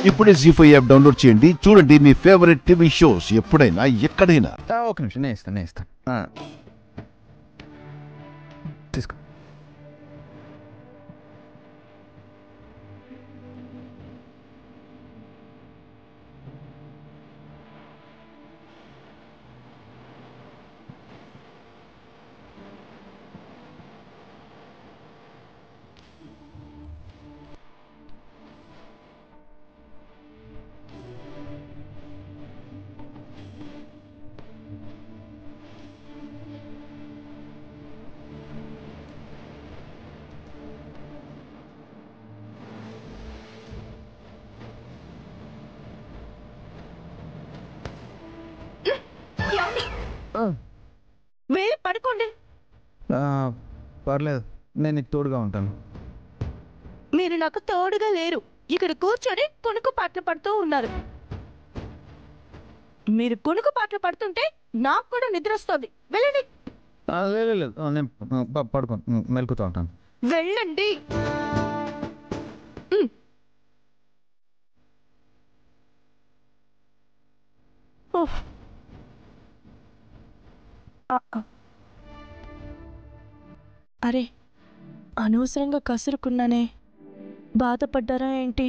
ఇప్పుడే జీ5 app download చేయండి. చూడండి మీ ఫేవరెట్ టీవీ షోస్ ఎప్పుడైనా ఎక్కడైనా. ఒక నిమిషం నేను ఇస్తాను తీసుకో. పడుకోండి. పర్లేదు, నేను నీకు తోడుగా ఉంటాను. మీరు నాకు తోడుగా లేరు. ఇక్కడ కూర్చొని కునుకు పాటలు పడుతూ ఉన్నారు. మీరు కునుకు పాటలు పడుతుంటే నాకు కూడా నిద్ర వస్తుంది. వెళ్ళండి. లేదు, నేను పడుకోను, మెలుకుతూ ఉంటాను. వెళ్ళండి. అరే, అనవసరంగా కసురుకున్నానే. బాధపడ్డారా ఏంటి?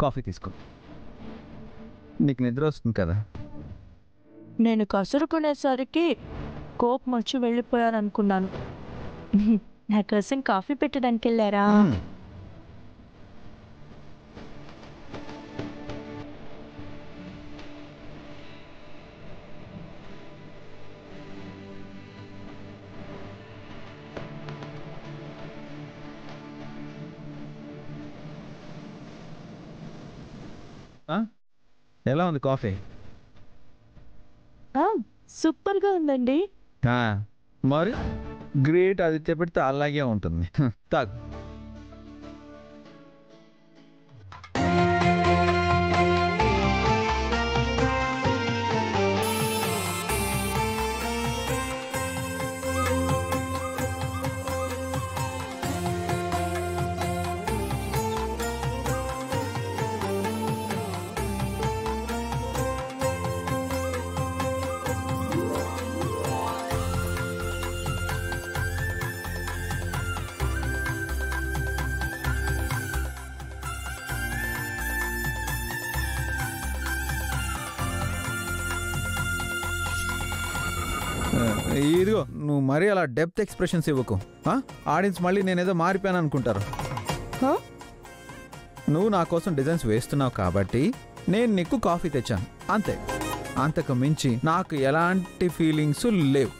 కాఫీ తీసుకో, నీకు నిద్ర వస్తుంది కదా. నేను కసురుకునేసరికి కోపం వచ్చి వెళ్ళిపోయారనుకున్నాను. నా కోసం కాఫీ పెట్టడానికి వెళ్ళారా? ఎలా ఉంది కాఫీ? సూపర్గా ఉందండి. మరి గ్రేట్, ఆదిత్య పెడితే అలాగే ఉంటుంది. తాగు. ఇదిగో, నువ్వు మరీ అలా డెప్త్ ఎక్స్ప్రెషన్స్ ఇవ్వకు. ఆడియన్స్ మళ్ళీ నేనేదో మారిపోయాను అనుకుంటారు. నువ్వు నా కోసం డిజైన్స్ వేస్తున్నావు కాబట్టి నేను నీకు కాఫీ తెచ్చాను, అంతే. అంతకు మించి నాకు ఎలాంటి ఫీలింగ్స్ లేవు.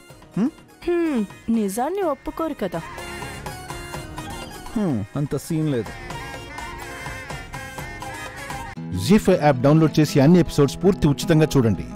నిజాన్ని ఒప్పుకోరు కదా. అంత సీన్ లేదు. జీ5 యాప్ డౌన్లోడ్ చేసి అన్ని ఎపిసోడ్స్ పూర్తి ఉచితంగా చూడండి.